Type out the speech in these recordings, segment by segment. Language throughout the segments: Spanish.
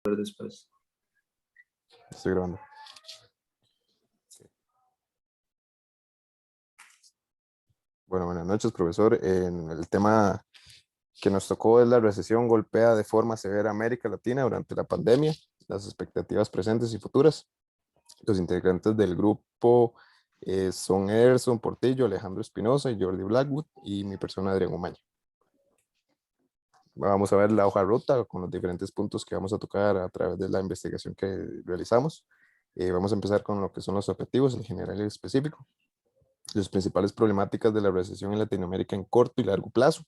Después. Estoy grabando. Bueno, buenas noches, profesor. El tema que nos tocó es la recesión golpea de forma severa a América Latina durante la pandemia, las expectativas presentes y futuras. Los integrantes del grupo son Ederson Portillo, Alejandro Espinosa y Jordi Blackwood, y mi persona Adrián Umaña. Vamos a ver la hoja de ruta con los diferentes puntos que vamos a tocar a través de la investigación que realizamos. Vamos a empezar con lo que son los objetivos, el general y el específico. Las principales problemáticas de la recesión en Latinoamérica en corto y largo plazo,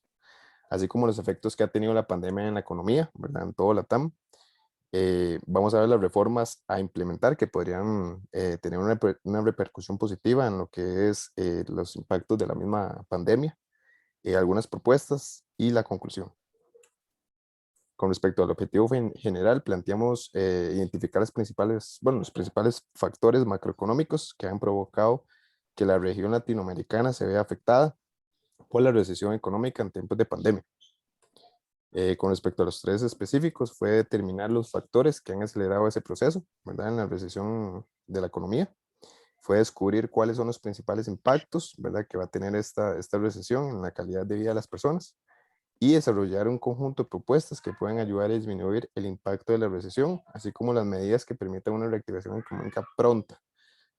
así como los efectos que ha tenido la pandemia en la economía, ¿verdad? En todo la TAM. Vamos a ver las reformas a implementar que podrían tener una repercusión positiva en lo que es los impactos de la misma pandemia, algunas propuestas y la conclusión. Con respecto al objetivo general, planteamos identificar los principales factores macroeconómicos que han provocado que la región latinoamericana se vea afectada por la recesión económica en tiempos de pandemia. Con respecto a los tres específicos, fue determinar los factores que han acelerado ese proceso, ¿verdad? En la recesión de la economía. Fue descubrir cuáles son los principales impactos, ¿verdad? Que va a tener esta recesión en la calidad de vida de las personas, y desarrollar un conjunto de propuestas que puedan ayudar a disminuir el impacto de la recesión, así como las medidas que permitan una reactivación económica pronta,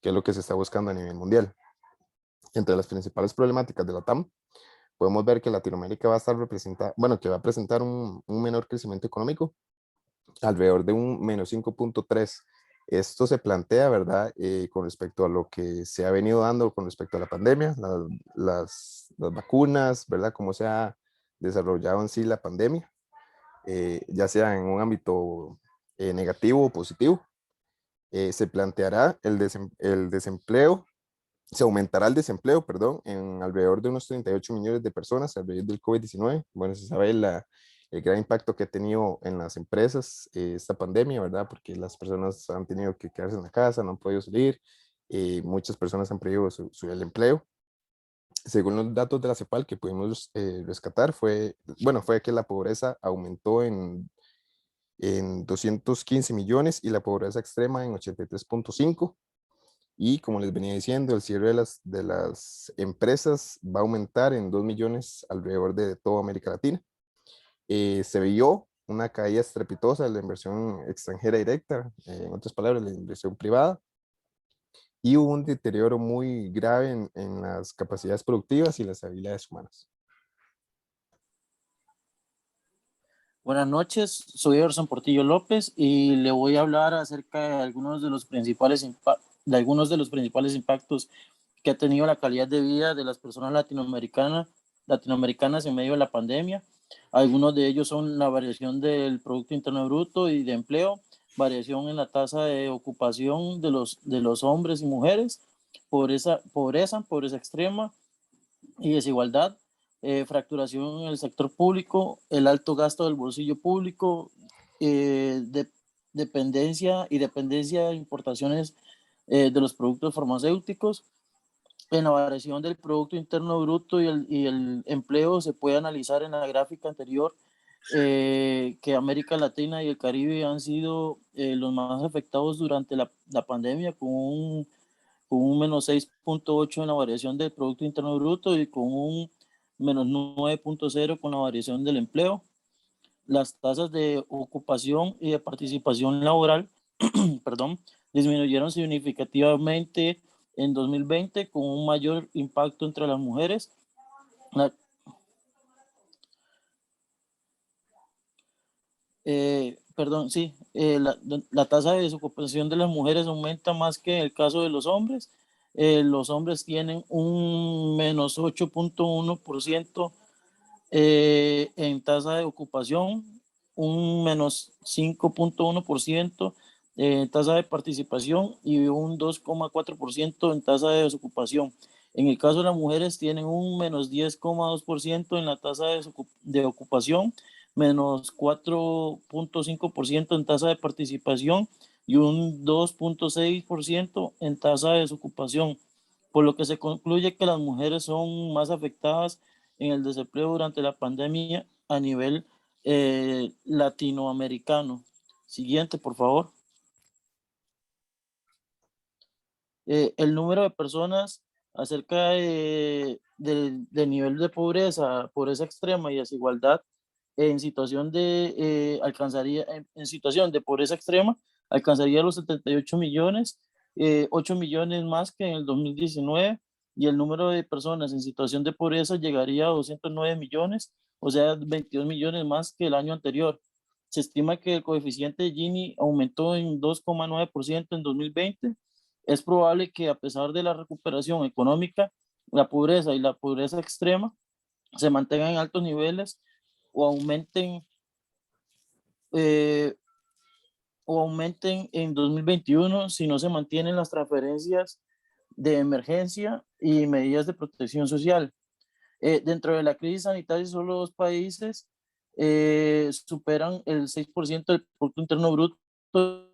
que es lo que se está buscando a nivel mundial. Entre las principales problemáticas de la TAM, podemos ver que Latinoamérica va a estar representada, que va a presentar un menor crecimiento económico, alrededor de un menos 5.3. Esto se plantea, ¿verdad? Con respecto a lo que se ha venido dando con respecto a la pandemia, las vacunas, ¿verdad? Cómo se ha desarrollado en sí la pandemia, ya sea en un ámbito negativo o positivo. Se planteará el desempleo, se aumentará el desempleo, perdón, en alrededor de unos 38 millones de personas a raíz del COVID-19. Bueno, se sabe el gran impacto que ha tenido en las empresas esta pandemia, ¿verdad? Porque las personas han tenido que quedarse en la casa, no han podido salir, muchas personas han perdido el empleo. Según los datos de la CEPAL que pudimos rescatar, fue que la pobreza aumentó en 215 millones y la pobreza extrema en 83.5. Y como les venía diciendo, el cierre de las empresas va a aumentar en 2 millones alrededor de toda América Latina. Se vio una caída estrepitosa de la inversión extranjera directa, en otras palabras, la inversión privada, y hubo un deterioro muy grave en las capacidades productivas y las habilidades humanas. Buenas noches, soy Ederson Portillo López y le voy a hablar acerca de algunos de los principales impactos que ha tenido la calidad de vida de las personas latinoamericanas en medio de la pandemia. Algunos de ellos son la variación del Producto Interno Bruto y de empleo, variación en la tasa de ocupación de los hombres y mujeres, pobreza extrema y desigualdad, fracturación en el sector público, el alto gasto del bolsillo público, dependencia de importaciones de los productos farmacéuticos. En la variación del Producto Interno Bruto y el empleo se puede analizar en la gráfica anterior que América Latina y el Caribe han sido los más afectados durante la pandemia, con un menos 6.8 en la variación del Producto Interno Bruto y con un menos 9.0 con la variación del empleo. Las tasas de ocupación y de participación laboral disminuyeron significativamente en 2020 con un mayor impacto entre las mujeres. La tasa de desocupación de las mujeres aumenta más que en el caso de los hombres. Los hombres tienen un menos 8.1% en tasa de ocupación, un menos 5.1% en tasa de participación y un 2.4% en tasa de desocupación. En el caso de las mujeres tienen un menos 10.2% en la tasa de ocupación, menos 4.5% en tasa de participación y un 2.6% en tasa de desocupación, por lo que se concluye que las mujeres son más afectadas en el desempleo durante la pandemia a nivel latinoamericano. Siguiente, por favor. El número de personas acerca del nivel de pobreza, pobreza extrema y desigualdad en situación de en situación de pobreza extrema alcanzaría los 78 millones, 8 millones más que en el 2019, y el número de personas en situación de pobreza llegaría a 209 millones, o sea, 22 millones más que el año anterior. Se estima que el coeficiente de Gini aumentó en 2,9% en 2020. Es probable que, a pesar de la recuperación económica, la pobreza y la pobreza extrema se mantengan en altos niveles o aumenten, eh, o aumenten en 2021 si no se mantienen las transferencias de emergencia y medidas de protección social. Dentro de la crisis sanitaria, solo dos países superan el 6% del Producto Interno Bruto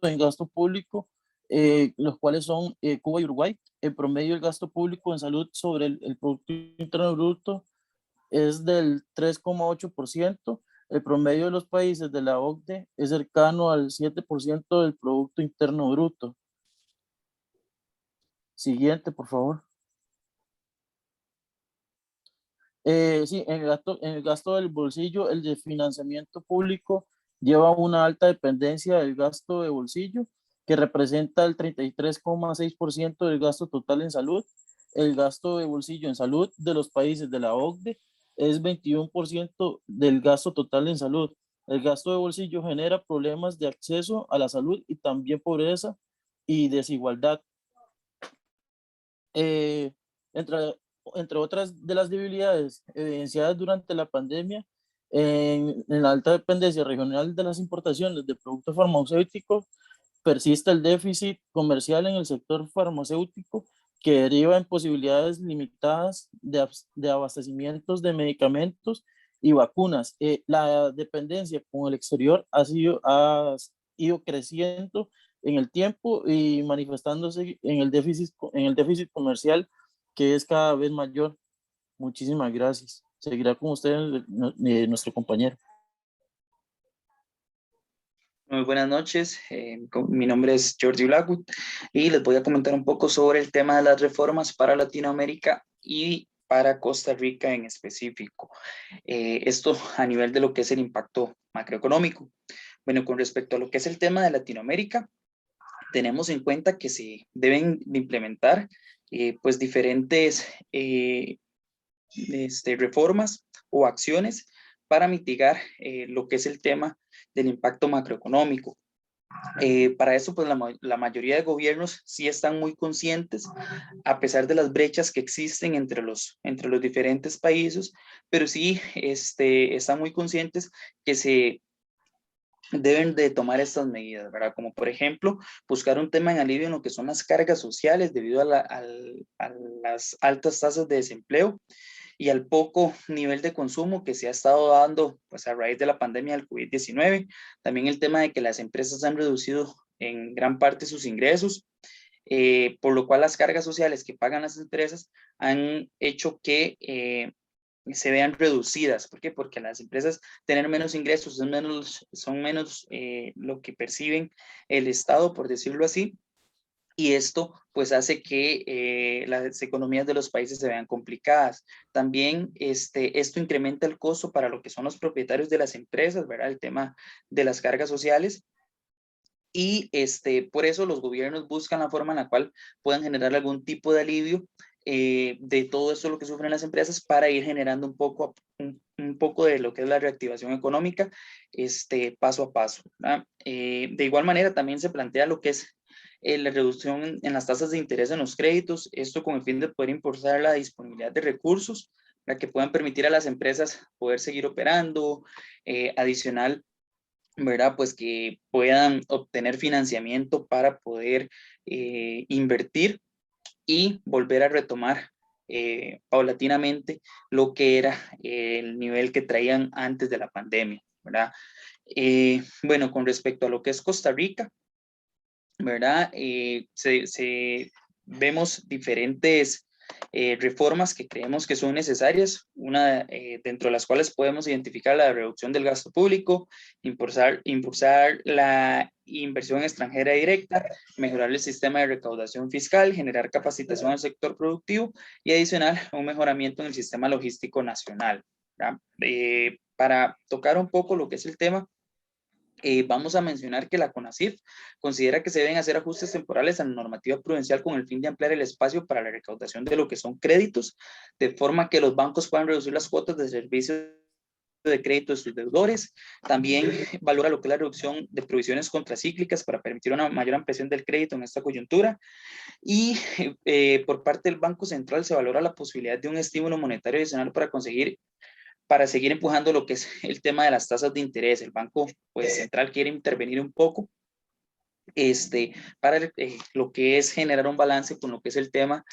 en gasto público, los cuales son Cuba y Uruguay. En promedio, el gasto público en salud sobre el Producto Interno Bruto es del 3,8%. El promedio de los países de la OCDE es cercano al 7% del Producto Interno Bruto. Siguiente, por favor. Sí, en el gasto del bolsillo, el de financiamiento público lleva una alta dependencia del gasto de bolsillo, que representa el 33,6% del gasto total en salud. El gasto de bolsillo en salud de los países de la OCDE es 21% del gasto total en salud. El gasto de bolsillo genera problemas de acceso a la salud y también pobreza y desigualdad. Eh, entre, entre otras de las debilidades evidenciadas durante la pandemia, en la alta dependencia regional de las importaciones de productos farmacéuticos, persiste el déficit comercial en el sector farmacéutico, que deriva en posibilidades limitadas de abastecimientos de medicamentos y vacunas. La dependencia con el exterior ha ido creciendo en el tiempo y manifestándose en el déficit comercial, que es cada vez mayor. Muchísimas gracias. Seguirá con usted nuestro compañero. Muy buenas noches, mi nombre es Jordi Blackwood y les voy a comentar un poco sobre el tema de las reformas para Latinoamérica y para Costa Rica en específico. Esto a nivel de lo que es el impacto macroeconómico. Bueno, con respecto a lo que es el tema de Latinoamérica, tenemos en cuenta que se deben de implementar pues diferentes reformas o acciones para mitigar lo que es el tema del impacto macroeconómico. Para eso, pues la mayoría de gobiernos sí están muy conscientes, a pesar de las brechas que existen entre los diferentes países, pero sí están muy conscientes que se deben de tomar estas medidas, ¿verdad? Como por ejemplo, buscar un tema en alivio en lo que son las cargas sociales debido a las altas tasas de desempleo y al poco nivel de consumo que se ha estado dando pues, a raíz de la pandemia del COVID-19. También el tema de que las empresas han reducido en gran parte sus ingresos, por lo cual las cargas sociales que pagan las empresas han hecho que se vean reducidas. ¿Por qué? Porque las empresas tener menos ingresos son menos lo que perciben el Estado, por decirlo así, y esto pues hace que las economías de los países se vean complicadas. También esto incrementa el costo para lo que son los propietarios de las empresas, ¿verdad? El tema de las cargas sociales. Y por eso los gobiernos buscan la forma en la cual puedan generar algún tipo de alivio de todo esto lo que sufren las empresas para ir generando un poco de lo que es la reactivación económica paso a paso. De igual manera también se plantea lo que es la reducción en las tasas de interés en los créditos, esto con el fin de poder impulsar la disponibilidad de recursos para que puedan permitir a las empresas poder seguir operando, adicional, ¿verdad? Pues que puedan obtener financiamiento para poder invertir y volver a retomar paulatinamente lo que era el nivel que traían antes de la pandemia, ¿verdad? Bueno, con respecto a lo que es Costa Rica, ¿verdad? Vemos diferentes reformas que creemos que son necesarias, una dentro de las cuales podemos identificar la reducción del gasto público, impulsar la inversión extranjera directa, mejorar el sistema de recaudación fiscal, generar capacitación al sector productivo y adicional un mejoramiento en el sistema logístico nacional. Para tocar un poco lo que es el tema, vamos a mencionar que la CONACYT considera que se deben hacer ajustes temporales a la normativa prudencial con el fin de ampliar el espacio para la recaudación de lo que son créditos, de forma que los bancos puedan reducir las cuotas de servicio de crédito de sus deudores. También valora lo que es la reducción de provisiones contracíclicas para permitir una mayor ampliación del crédito en esta coyuntura. Y por parte del Banco Central se valora la posibilidad de un estímulo monetario adicional para seguir empujando lo que es el tema de las tasas de interés. El Banco Central quiere intervenir un poco para lo que es generar un balance con lo que es el tema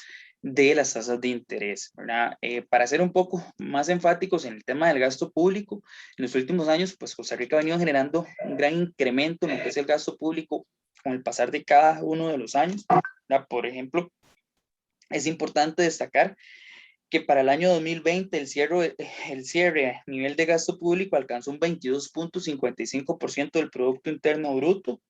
de las tasas de interés, ¿verdad? Para ser un poco más enfáticos en el tema del gasto público, en los últimos años, pues Costa Rica ha venido generando un gran incremento en lo que es el gasto público con el pasar de cada uno de los años, ¿verdad? Por ejemplo, es importante destacar que para el año 2020 el cierre a nivel de gasto público alcanzó un 22.55% del Producto Interno Bruto,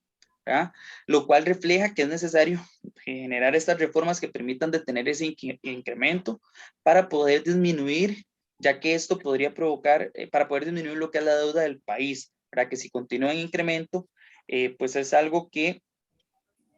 ¿verdad? Lo cual refleja que es necesario generar estas reformas que permitan detener ese incremento para poder disminuir, ya que esto podría provocar, para poder disminuir lo que es la deuda del país, para que si continúa en incremento, pues es algo que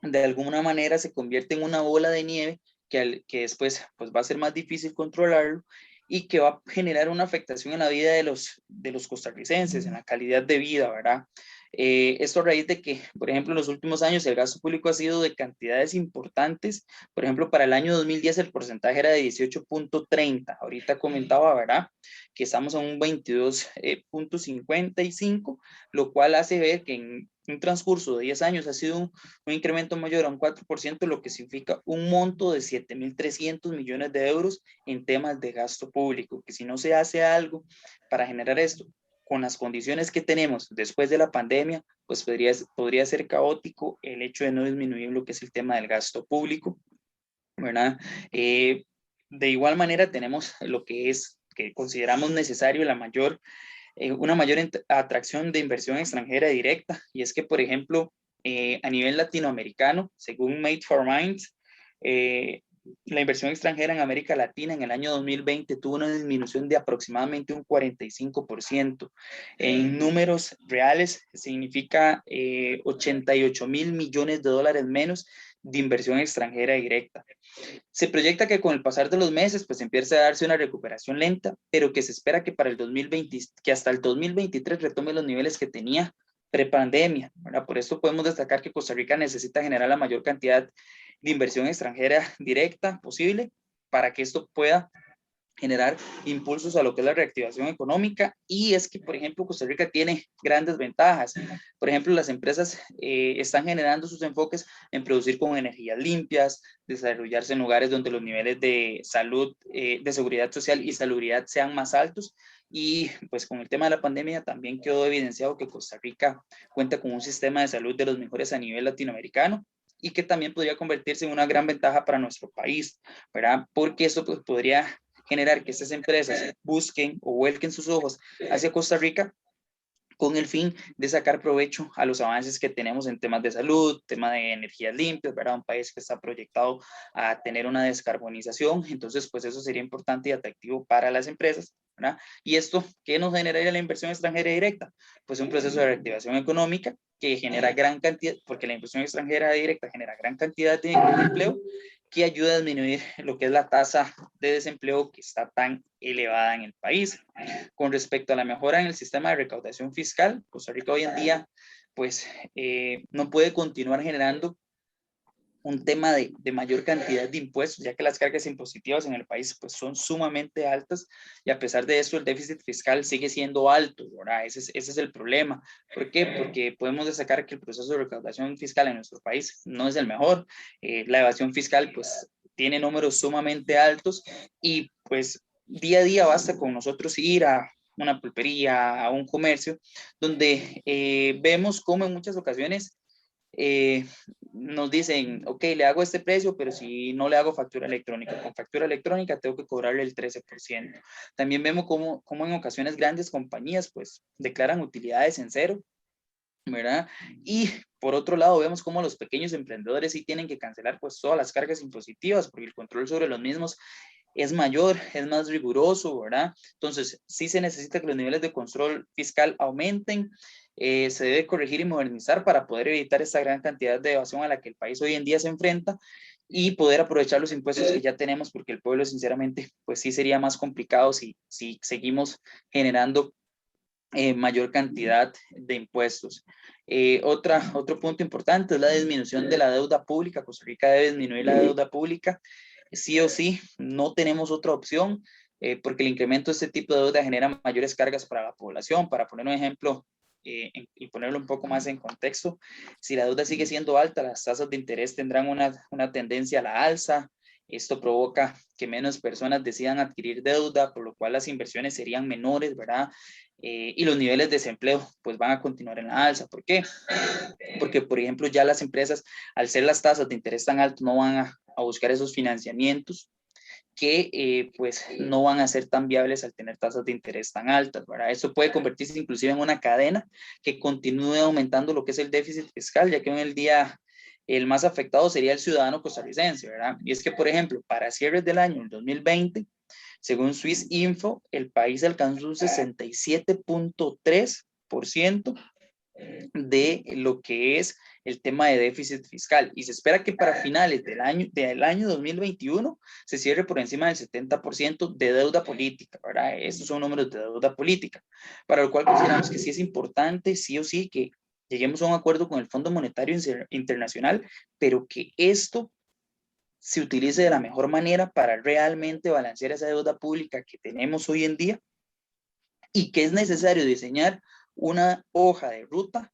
de alguna manera se convierte en una bola de nieve que después pues va a ser más difícil controlarlo y que va a generar una afectación en la vida de los costarricenses, en la calidad de vida, ¿verdad? Esto a raíz de que, por ejemplo, en los últimos años el gasto público ha sido de cantidades importantes. Por ejemplo, para el año 2010 el porcentaje era de 18.30. Ahorita comentaba, ¿verdad?, que estamos en un 22.55, lo cual hace ver que en un transcurso de 10 años ha sido un incremento mayor a un 4%, lo que significa un monto de 7.300 millones de euros en temas de gasto público, que si no se hace algo para generar esto, con las condiciones que tenemos después de la pandemia, pues podría ser caótico el hecho de no disminuir lo que es el tema del gasto público, ¿verdad? De igual manera tenemos lo que consideramos necesario una mayor atracción de inversión extranjera directa, y es que, por ejemplo, a nivel latinoamericano, según Made for Minds, la inversión extranjera en América Latina en el año 2020 tuvo una disminución de aproximadamente un 45%. En números reales significa 88.000 millones de dólares menos de inversión extranjera directa. Se proyecta que con el pasar de los meses pues empiece a darse una recuperación lenta, pero que se espera que para el 2020, que hasta el 2023 retome los niveles que tenía prepandemia, ¿verdad? Por esto podemos destacar que Costa Rica necesita generar la mayor cantidad de inversión extranjera directa posible para que esto pueda generar impulsos a lo que es la reactivación económica. Y es que, por ejemplo, Costa Rica tiene grandes ventajas. Por ejemplo, las empresas están generando sus enfoques en producir con energías limpias, desarrollarse en lugares donde los niveles de salud, de seguridad social y salubridad sean más altos. Y pues con el tema de la pandemia también quedó evidenciado que Costa Rica cuenta con un sistema de salud de los mejores a nivel latinoamericano, y que también podría convertirse en una gran ventaja para nuestro país, ¿verdad? Porque eso pues, podría generar que estas empresas busquen o vuelquen sus ojos hacia Costa Rica con el fin de sacar provecho a los avances que tenemos en temas de salud, tema de energías limpias, ¿verdad? Un país que está proyectado a tener una descarbonización, entonces pues eso sería importante y atractivo para las empresas, ¿verdad? Y esto, ¿qué nos generaría la inversión extranjera directa? Pues un proceso de reactivación económica que genera gran cantidad, porque la inversión extranjera directa genera gran cantidad de empleo, que ayuda a disminuir lo que es la tasa de desempleo que está tan elevada en el país. Con respecto a la mejora en el sistema de recaudación fiscal, Costa Rica hoy en día pues no puede continuar generando un tema de mayor cantidad de impuestos, ya que las cargas impositivas en el país pues son sumamente altas, y a pesar de eso el déficit fiscal sigue siendo alto, ¿verdad? Ese es el problema. ¿Por qué? Porque podemos destacar que el proceso de recaudación fiscal en nuestro país no es el mejor. La evasión fiscal pues tiene números sumamente altos, y pues día a día basta con nosotros ir a una pulpería, a un comercio, donde vemos cómo en muchas ocasiones nos dicen, ok, le hago este precio, pero si no le hago factura electrónica, con factura electrónica tengo que cobrarle el 13%. También vemos cómo en ocasiones grandes compañías pues declaran utilidades en cero, ¿verdad? Y por otro lado vemos cómo los pequeños emprendedores sí tienen que cancelar pues todas las cargas impositivas porque el control sobre los mismos es mayor, es más riguroso, ¿verdad? Entonces, sí se necesita que los niveles de control fiscal aumenten, se debe corregir y modernizar para poder evitar esta gran cantidad de evasión a la que el país hoy en día se enfrenta y poder aprovechar los impuestos que ya tenemos, porque el pueblo, sinceramente, pues sí sería más complicado si seguimos generando mayor cantidad de impuestos. Otro punto importante es la disminución de la deuda pública. Costa Rica debe disminuir la deuda pública. Sí o sí, no tenemos otra opción, porque el incremento de este tipo de deuda genera mayores cargas para la población. Para poner un ejemplo y ponerlo un poco más en contexto, si la deuda sigue siendo alta, las tasas de interés tendrán una tendencia a la alza. Esto provoca que menos personas decidan adquirir deuda, por lo cual las inversiones serían menores, ¿verdad? Y los niveles de desempleo pues van a continuar en la alza. ¿Por qué? Porque, por ejemplo, ya las empresas, al ser las tasas de interés tan altas, no van a buscar esos financiamientos que pues no van a ser tan viables al tener tasas de interés tan altas, ¿verdad? Esto puede convertirse inclusive en una cadena que continúe aumentando lo que es el déficit fiscal, ya que en el día el más afectado sería el ciudadano costarricense, ¿verdad? Y es que, por ejemplo, para cierres del año 2020, según Swiss Info, el país alcanzó un 67.3% de lo que es el tema de déficit fiscal y se espera que para finales del año 2021 se cierre por encima del 70% de deuda política, ¿verdad? Estos son números de deuda política, para lo cual consideramos que sí es importante, sí o sí, que lleguemos a un acuerdo con el Fondo Monetario Internacional, pero que esto se utilice de la mejor manera para realmente balancear esa deuda pública que tenemos hoy en día y que es necesario diseñar una hoja de ruta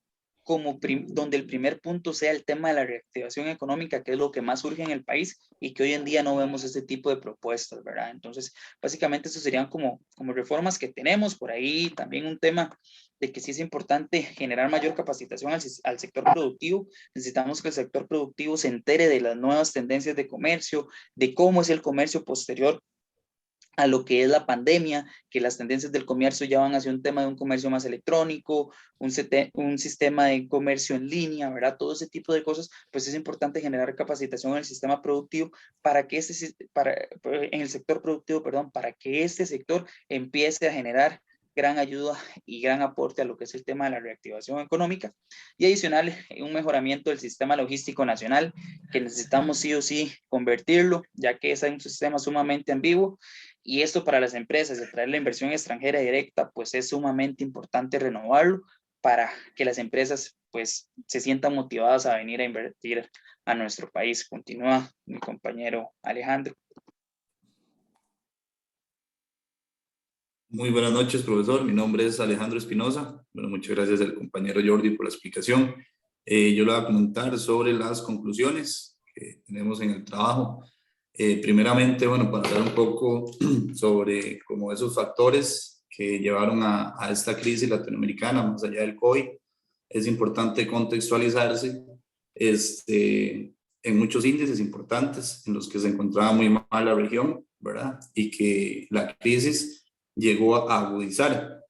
donde el primer punto sea el tema de la reactivación económica, que es lo que más surge en el país y que hoy en día no vemos este tipo de propuestas, ¿verdad? Entonces, básicamente, eso serían como reformas que tenemos. Por ahí también un tema de que sí es importante generar mayor capacitación al sector productivo. Necesitamos que el sector productivo se entere de las nuevas tendencias de comercio, de cómo es el comercio posterior a lo que es la pandemia, que las tendencias del comercio ya van hacia un tema de un comercio más electrónico, un sistema de comercio en línea, ¿verdad? Todo ese tipo de cosas, pues es importante generar capacitación en el sistema productivo para que en el sector productivo, perdón, para que este sector empiece a generar gran ayuda y gran aporte a lo que es el tema de la reactivación económica y adicional un mejoramiento del sistema logístico nacional que necesitamos sí o sí convertirlo, ya que es un sistema sumamente ambiguo y esto para las empresas, de traer la inversión extranjera directa, pues es sumamente importante renovarlo para que las empresas pues se sientan motivadas a venir a invertir a nuestro país. Continúa mi compañero Alejandro. Muy buenas noches, profesor. Mi nombre es Alejandro Espinosa. Bueno, muchas gracias al compañero Jordi por la explicación. Yo le voy a comentar sobre las conclusiones que tenemos en el trabajo. Primeramente, bueno, para hablar un poco sobre como esos factores que llevaron a esta crisis latinoamericana, más allá del COVID, es importante contextualizarse en muchos índices importantes en los que se encontraba muy mal la región, ¿verdad? Y que la crisis llegó a agudizar.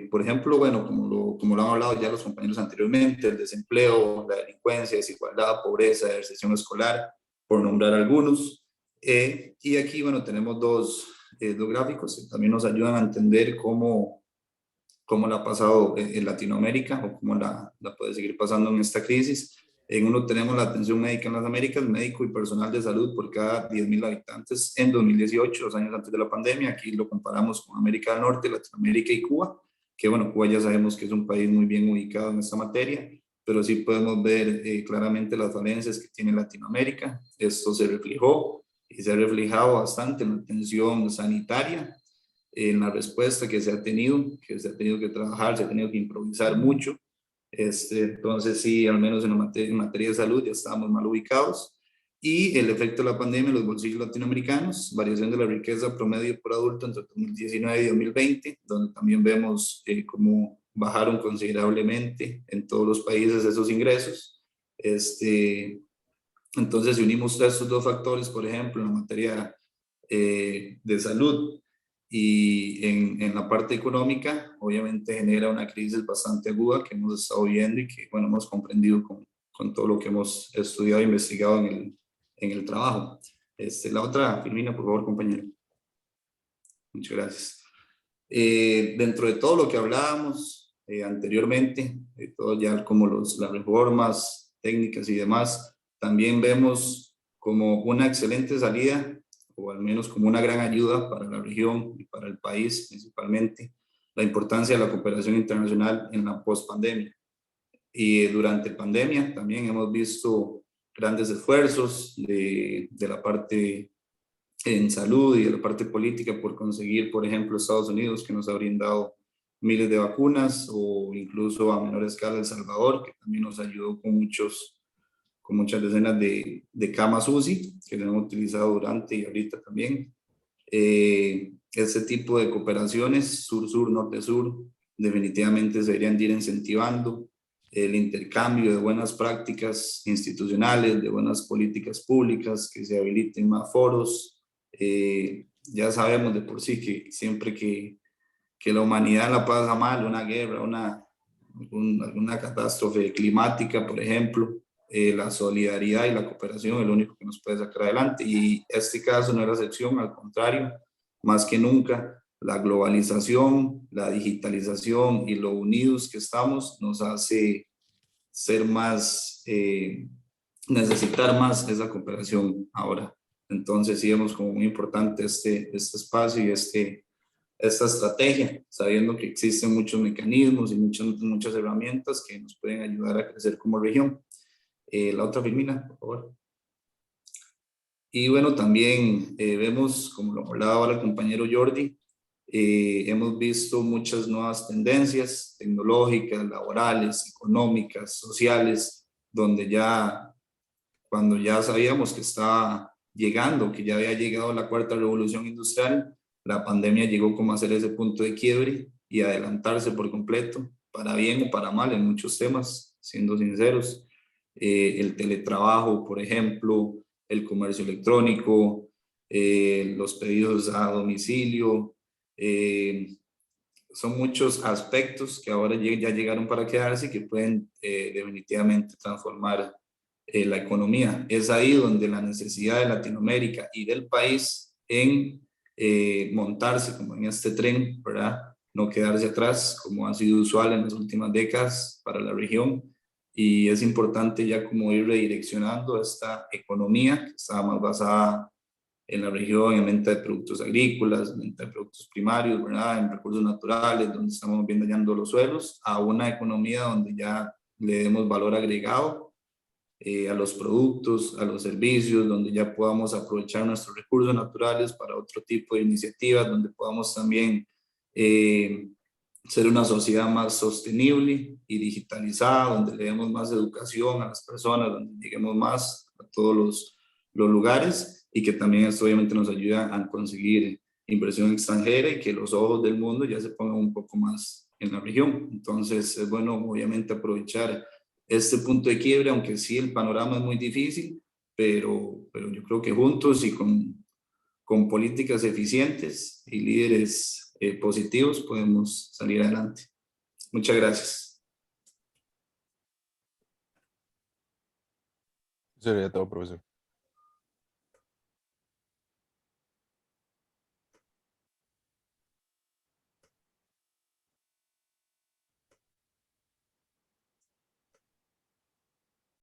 Por ejemplo, bueno, como lo han hablado ya los compañeros anteriormente, el desempleo, la delincuencia, desigualdad, pobreza, deserción escolar, por nombrar algunos. Y aquí, bueno, tenemos dos gráficos que también nos ayudan a entender cómo la ha pasado en Latinoamérica o cómo la puede seguir pasando en esta crisis. En uno tenemos la atención médica en las Américas, médico y personal de salud por cada 10.000 habitantes en 2018, 2 años antes de la pandemia. Aquí lo comparamos con América del Norte, Latinoamérica y Cuba, que bueno, Cuba ya sabemos que es un país muy bien ubicado en esta materia, pero sí podemos ver claramente las falencias que tiene Latinoamérica. Esto se reflejó y se ha reflejado bastante en la atención sanitaria, en la respuesta que se ha tenido que trabajar, se ha tenido que improvisar mucho. Entonces sí, al menos en materia de salud ya estábamos mal ubicados. Y el efecto de la pandemia en los bolsillos latinoamericanos, variación de la riqueza promedio por adulto entre 2019 y 2020, donde también vemos cómo bajaron considerablemente en todos los países esos ingresos. Entonces, si unimos estos dos factores, por ejemplo, en la materia de salud y en la parte económica, obviamente genera una crisis bastante aguda que hemos estado viendo y que, bueno, hemos comprendido con todo lo que hemos estudiado e investigado en el trabajo. La otra, Firmina, por favor, compañero. Muchas gracias. Dentro de todo lo que hablábamos anteriormente, todo ya como las reformas técnicas y demás, también vemos como una excelente salida, o al menos como una gran ayuda para la región y para el país principalmente, la importancia de la cooperación internacional en la pospandemia. Y durante pandemia también hemos visto grandes esfuerzos de la parte en salud y de la parte política por conseguir, por ejemplo, Estados Unidos, que nos ha brindado miles de vacunas, o incluso a menor escala El Salvador, que también nos ayudó con muchas decenas de camas UCI, que se han utilizado durante y ahorita también. Este tipo de cooperaciones, sur-sur, norte-sur, definitivamente se deberían de ir incentivando el intercambio de buenas prácticas institucionales, de buenas políticas públicas, que se habiliten más foros. Ya sabemos de por sí que siempre que la humanidad la pasa mal, una guerra, alguna catástrofe climática, por ejemplo, la solidaridad y la cooperación es lo único que nos puede sacar adelante, y este caso no es la excepción, al contrario, más que nunca la globalización, la digitalización y lo unidos que estamos nos hace ser más, necesitar más esa cooperación ahora. Entonces sí vemos como muy importante este espacio y esta estrategia, sabiendo que existen muchos mecanismos y muchas herramientas que nos pueden ayudar a crecer como región. La otra, Firmina, por favor. Y bueno, también vemos, como lo hablaba ahora el compañero Jordi, hemos visto muchas nuevas tendencias tecnológicas, laborales, económicas, sociales, donde cuando ya sabíamos que estaba llegando, que ya había llegado la cuarta revolución industrial, la pandemia llegó como a ser ese punto de quiebre y adelantarse por completo, para bien o para mal en muchos temas, siendo sinceros. El teletrabajo, por ejemplo, el comercio electrónico, los pedidos a domicilio, son muchos aspectos que ahora ya llegaron para quedarse y que pueden definitivamente transformar la economía. Es ahí donde la necesidad de Latinoamérica y del país en montarse como en este tren, ¿verdad? No quedarse atrás, como ha sido usual en las últimas décadas para la región. Y es importante ya como ir redireccionando esta economía que estaba más basada en la región, en venta de productos agrícolas, venta de productos primarios, ¿verdad? En recursos naturales, donde estamos bien dañando los suelos, a una economía donde ya le demos valor agregado a los productos, a los servicios, donde ya podamos aprovechar nuestros recursos naturales para otro tipo de iniciativas, donde podamos también ser una sociedad más sostenible y digitalizada, donde le demos más educación a las personas, donde lleguemos más a todos los lugares, y que también esto obviamente nos ayuda a conseguir inversión extranjera y que los ojos del mundo ya se pongan un poco más en la región. Entonces es bueno obviamente aprovechar este punto de quiebre, aunque sí el panorama es muy difícil, pero yo creo que juntos y con políticas eficientes y líderes positivos podemos salir adelante. Muchas gracias. Eso sería todo, profesor.